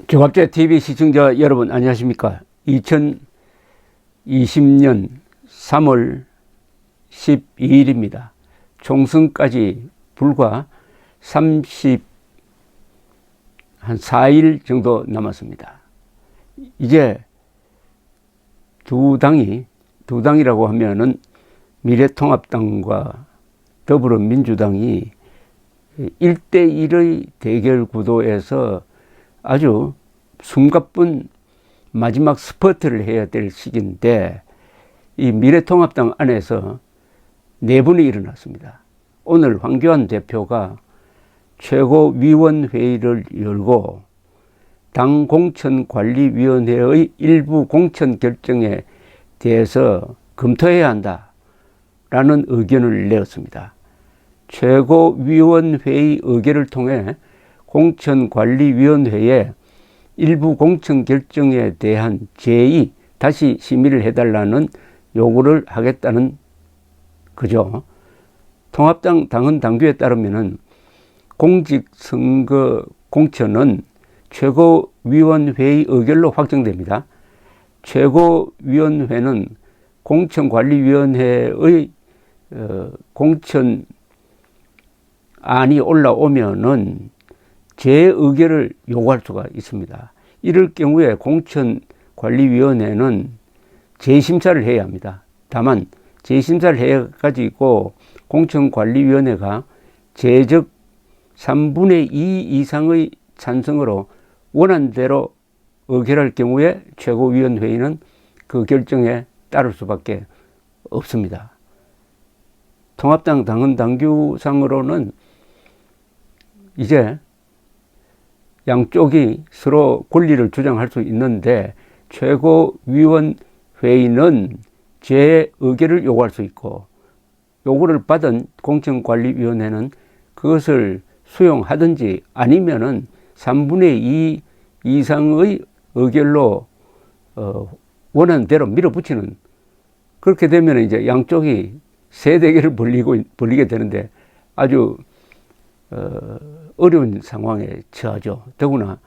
조갑제 TV 시청자 여러분 안녕하십니까? 2020년 3월 12일입니다. 총선까지 불과 4일 정도 남았습니다. 이제 두 당이라고 하면은 미래통합당과 더불어민주당이 1대1의 대결 구도에서 아주 숨가쁜 마지막 스퍼트를 해야 될 시기인데, 이 미래통합당 안에서 내분이 일어났습니다. 오늘 황교안 대표가 최고위원회의를 열고 당 공천관리위원회의 일부 공천 결정에 대해서 검토해야 한다라는 의견을 내었습니다. 최고위원회의 의결을 통해 공천관리위원회에 일부 공천 결정에 대한 제의 다시 심의를 해달라는 요구를 하겠다는 거죠. 통합당 당헌 당규에 따르면은 공직선거 공천은 최고위원회의 의결로 확정됩니다. 최고위원회는 공천관리위원회의 공천안이 올라오면은 재의결을 요구할 수가 있습니다. 이럴 경우에 공천관리위원회는 재심사를 해야 합니다. 다만 재심사를 해가지고 공천관리위원회가 제적 3분의 2 이상의 찬성으로 원안대로 의결할 경우에 최고위원회의는 그 결정에 따를 수밖에 없습니다. 통합당 당헌 당규상으로는 이제 양쪽이 서로 권리를 주장할 수 있는데, 최고위원회의는 재의결을 요구할 수 있고, 요구를 받은 공천관리위원회는 그것을 수용하든지 아니면은 3분의 2 이상의 의결로 원하는대로 밀어붙이는, 그렇게 되면 이제 양쪽이 세대결을 벌리게 되는데 아주 어려운 상황에 처하죠. 더구나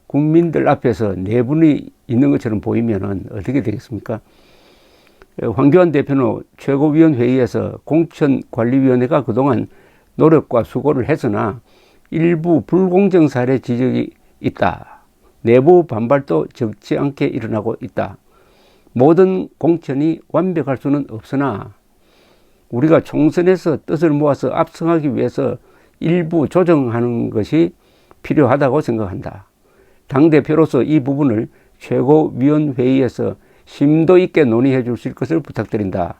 국민들 앞에서 내분이 있는 것처럼 보이면은 어떻게 되겠습니까? 황교안 대표는 최고위원회의에서 공천관리위원회가 그동안 노력과 수고를 했으나 일부 불공정 사례 지적이 있다. 내부 반발도 적지 않게 일어나고 있다. 모든 공천이 완벽할 수는 없으나 우리가 총선에서 뜻을 모아서 압승하기 위해서 일부 조정하는 것이 필요하다고 생각한다. 당대표로서 이 부분을 최고위원회의에서 심도 있게 논의해 주실 것을 부탁드린다.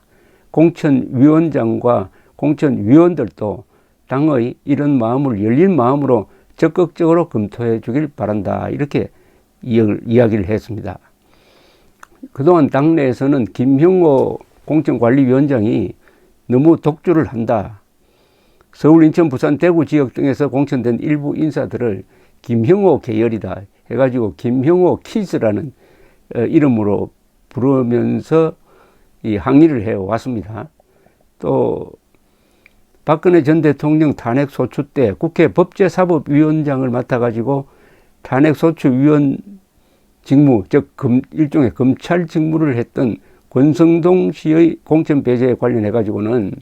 공천위원장과 공천위원들도 당의 이런 마음을 열린 마음으로 적극적으로 검토해 주길 바란다. 이렇게 이야기를 했습니다. 그동안 당내에서는 김형호 공천관리위원장이 너무 독주를 한다. 서울, 인천, 부산, 대구 지역 등에서 공천된 일부 인사들을 김형호 계열이다 해가지고 김형호 키즈라는 이름으로 부르면서 이 항의를 해왔습니다. 또 박근혜 전 대통령 탄핵소추 때 국회 법제사법위원장을 맡아가지고 탄핵소추위원 직무, 즉 일종의 검찰 직무를 했던 권성동 씨의 공천 배제에 관련해가지고는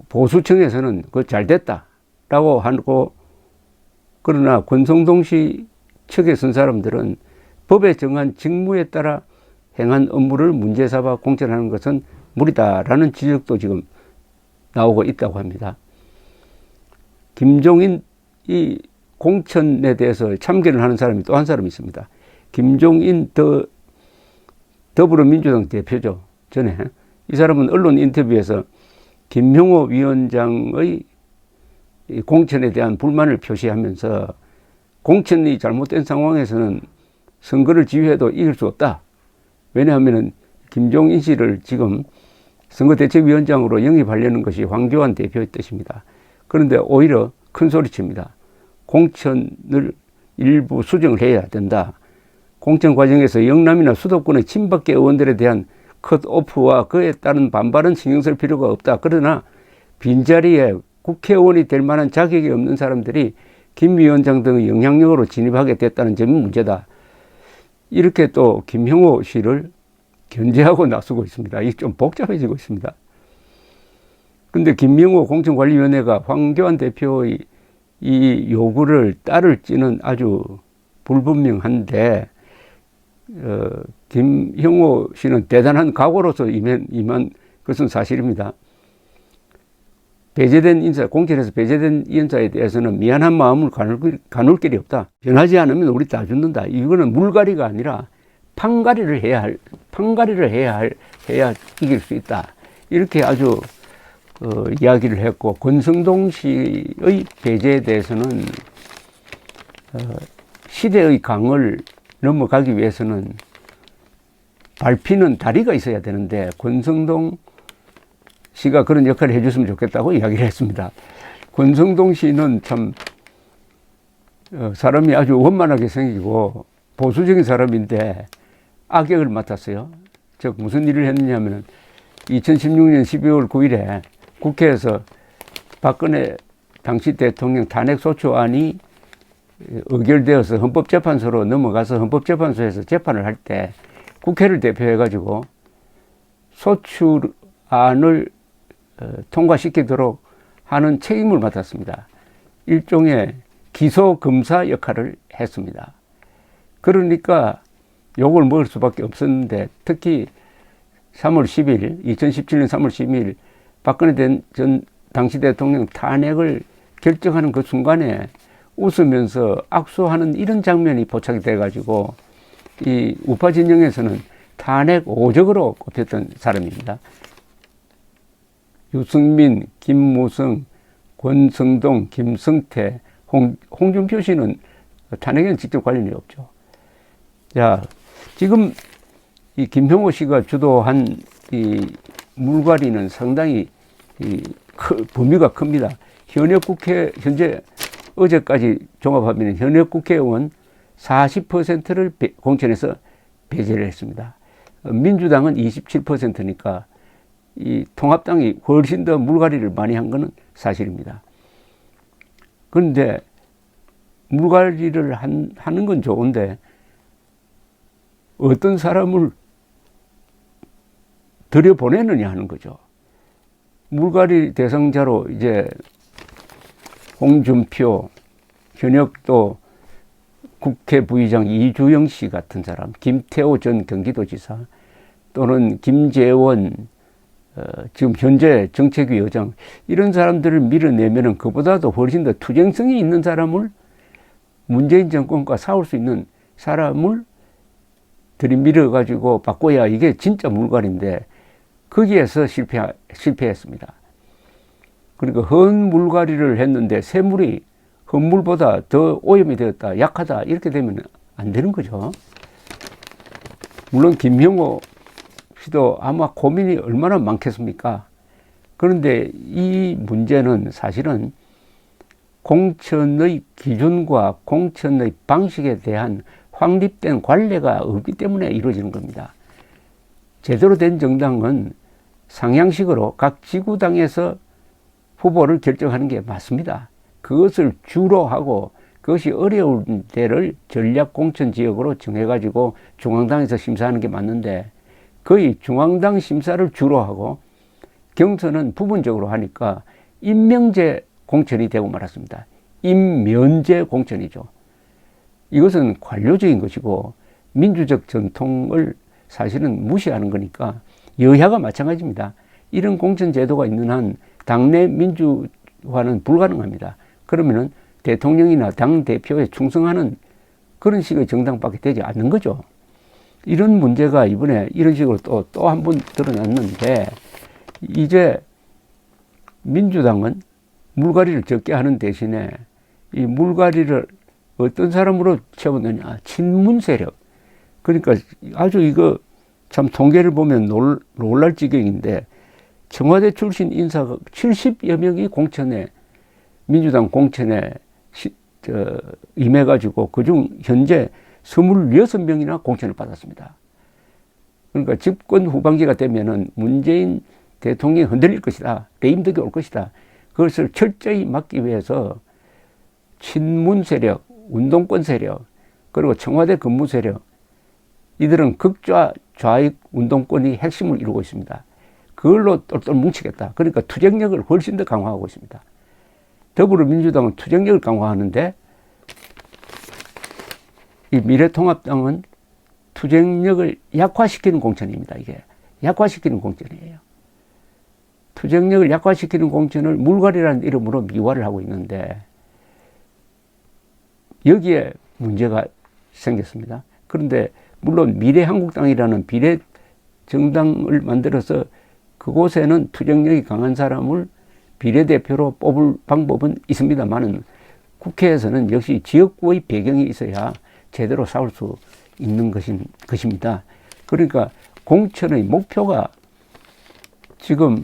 보수층에서는 그거 잘 됐다라고 하고, 그러나 권성동 씨 측에 선 사람들은 법에 정한 직무에 따라 행한 업무를 문제 삼아 공천하는 것은 무리다라는 지적도 지금 나오고 있다고 합니다. 김종인 이 공천에 대해서 참견을 하는 사람이 또 한 사람이 있습니다. 김종인 더불어민주당 대표죠. 전에 이 사람은 언론 인터뷰에서 김형호 위원장의 공천에 대한 불만을 표시하면서 공천이 잘못된 상황에서는 선거를 지휘해도 이길 수 없다. 왜냐하면 김종인 씨를 지금 선거대책위원장으로 영입하려는 것이 황교안 대표의 뜻입니다. 그런데 오히려 큰 소리칩니다. 공천을 일부 수정을 해야 된다. 공천 과정에서 영남이나 수도권의 친박계 의원들에 대한 컷오프와 그에 따른 반발은 신경 쓸 필요가 없다. 그러나 빈자리에 국회의원이 될 만한 자격이 없는 사람들이 김 위원장 등의 영향력으로 진입하게 됐다는 점이 문제다. 이렇게 또 김형호 씨를 견제하고 나서고 있습니다. 이게 좀 복잡해지고 있습니다. 근데 김명호 공천관리위원회가 황교안 대표의 이 요구를 따를지는 아주 불분명한데, 김형호 씨는 대단한 각오로서 임한 것은 사실입니다. 배제된 인사, 공천에서 배제된 인사에 대해서는 미안한 마음을 가눌 길이 없다. 변하지 않으면 우리 다 죽는다. 이거는 물갈이가 아니라 판가리를 해야 이길 수 있다. 이렇게 아주 이야기를 했고, 권성동 씨의 배제에 대해서는 시대의 강을 넘어가기 위해서는 밟히는 다리가 있어야 되는데, 권성동 씨가 그런 역할을 해줬으면 좋겠다고 이야기를 했습니다. 권성동 씨는 참 사람이 아주 원만하게 생기고 보수적인 사람인데 악역을 맡았어요. 즉 무슨 일을 했느냐면 2016년 12월 9일에 국회에서 박근혜 당시 대통령 탄핵소추안이 의결되어서 헌법재판소로 넘어가서 헌법재판소에서 재판을 할 때 국회를 대표해가지고 소추안을 통과시키도록 하는 책임을 맡았습니다. 일종의 기소검사 역할을 했습니다. 그러니까 욕을 먹을 수밖에 없었는데, 특히 3월 10일, 2017년 3월 12일 박근혜 전 당시 대통령 탄핵을 결정하는 그 순간에 웃으면서 악수하는 이런 장면이 포착이 돼가지고 이 우파 진영에서는 탄핵 오적으로 꼽혔던 사람입니다. 유승민, 김무성, 권성동, 김성태, 홍준표 씨는 탄핵에는 직접 관련이 없죠. 자, 지금 이 김형호 씨가 주도한 이 물갈이는 상당히 범위가 큽니다. 현재 어제까지 종합하면 현역 국회의원 40%를 공천에서 배제를 했습니다. 민주당은 27%니까 이 통합당이 훨씬 더 물갈이를 많이 한 것은 사실입니다. 그런데 물갈이를 하는 건 좋은데 어떤 사람을 들여보내느냐 하는 거죠. 물갈이 대상자로 이제 홍준표, 현역 또 국회 부의장 이주영 씨 같은 사람, 김태호 전 경기도지사, 또는 김재원 지금 현재 정책위 의장, 이런 사람들을 밀어내면은 그보다도 훨씬 더 투쟁성이 있는 사람을, 문재인 정권과 싸울 수 있는 사람을 들이밀어 가지고 바꿔야 이게 진짜 물갈인데, 거기에서 실패했습니다. 그러니까 헌 물갈이를 했는데 새물이 헌물보다 더 오염이 되었다, 약하다, 이렇게 되면 안 되는 거죠. 물론 김형호 씨도 아마 고민이 얼마나 많겠습니까? 그런데 이 문제는 사실은 공천의 기준과 공천의 방식에 대한 확립된 관례가 없기 때문에 이루어지는 겁니다. 제대로 된 정당은 상향식으로 각 지구당에서 후보를 결정하는 게 맞습니다. 그것을 주로 하고, 그것이 어려운 데를 전략공천지역으로 정해가지고 중앙당에서 심사하는 게 맞는데, 거의 중앙당 심사를 주로 하고 경선은 부분적으로 하니까 임명제 공천이 되고 말았습니다. 임면제 공천이죠. 이것은 관료적인 것이고 민주적 전통을 사실은 무시하는 거니까 여야가 마찬가지입니다. 이런 공천 제도가 있는 한 당내 민주화는 불가능합니다. 그러면은 대통령이나 당 대표에 충성하는 그런 식의 정당밖에 되지 않는 거죠. 이런 문제가 이번에 이런 식으로 또 한 번 드러났는데, 이제 민주당은 물갈이를 적게 하는 대신에 이 물갈이를 어떤 사람으로 채웠느냐, 친문 세력. 그러니까 아주 이거 참 통계를 보면 놀랄 지경인데, 청와대 출신 인사가 70여 명이 민주당 공천에 임해가지고 그중 현재 26명이나 공천을 받았습니다. 그러니까 집권 후반기가 되면은 문재인 대통령이 흔들릴 것이다, 레임덕이 올 것이다. 그것을 철저히 막기 위해서 친문 세력, 운동권 세력, 그리고 청와대 근무 세력, 이들은 극좌익 운동권이 핵심을 이루고 있습니다. 그걸로 똘똘 뭉치겠다. 그러니까 투쟁력을 훨씬 더 강화하고 있습니다. 더불어민주당은 투쟁력을 강화하는데 이 미래통합당은 투쟁력을 약화시키는 공천입니다. 이게 약화시키는 공천이에요. 투쟁력을 약화시키는 공천을 물갈이라는 이름으로 미화를 하고 있는데 여기에 문제가 생겼습니다. 그런데 물론 미래한국당이라는 비례정당을 만들어서 그곳에는 투쟁력이 강한 사람을 비례대표로 뽑을 방법은 있습니다만은 국회에서는 역시 지역구의 배경이 있어야 제대로 싸울 수 있는 것입니다. 그러니까 공천의 목표가 지금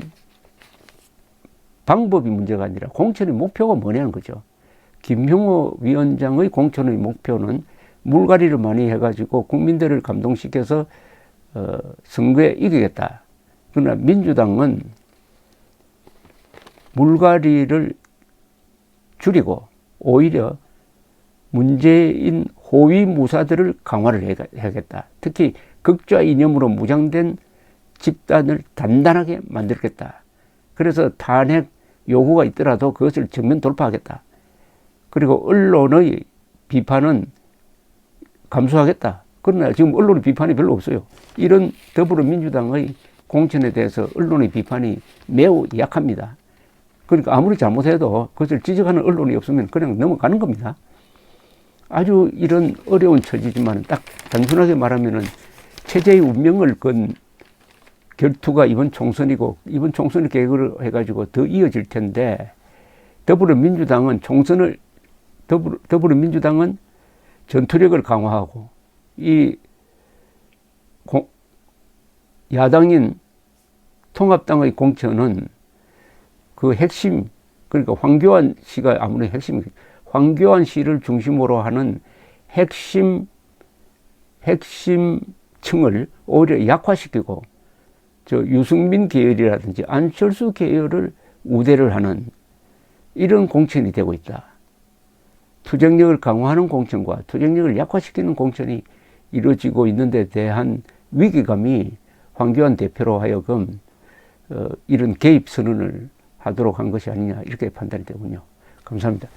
방법이 문제가 아니라 공천의 목표가 뭐냐는 거죠. 김형호 위원장의 공천의 목표는 물갈이를 많이 해가지고 국민들을 감동시켜서 선거에 이기겠다. 그러나 민주당은 물갈이를 줄이고 오히려 문재인 호위 무사들을 강화를 해야겠다. 특히 극좌 이념으로 무장된 집단을 단단하게 만들겠다. 그래서 탄핵 요구가 있더라도 그것을 정면 돌파하겠다. 그리고 언론의 비판은 감수하겠다. 그러나 지금 언론의 비판이 별로 없어요. 이런 더불어민주당의 공천에 대해서 언론의 비판이 매우 약합니다. 그러니까 아무리 잘못해도 그것을 지적하는 언론이 없으면 그냥 넘어가는 겁니다. 아주 이런 어려운 처지지만 딱 단순하게 말하면은 체제의 운명을 건 결투가 이번 총선이고 이번 총선을 계획을 해가지고 더 이어질 텐데 더불어민주당은 더불어민주당은 전투력을 강화하고 이 야당인 통합당의 공천은 그 핵심, 그러니까 황교안 씨가 아무래도 핵심이겠죠. 황교안 씨를 중심으로 하는 핵심층을 오히려 약화시키고 유승민 계열이라든지 안철수 계열을 우대를 하는 이런 공천이 되고 있다. 투쟁력을 강화하는 공천과 투쟁력을 약화시키는 공천이 이루어지고 있는 데 대한 위기감이 황교안 대표로 하여금 이런 개입 선언을 하도록 한 것이 아니냐 이렇게 판단이 되군요. 감사합니다.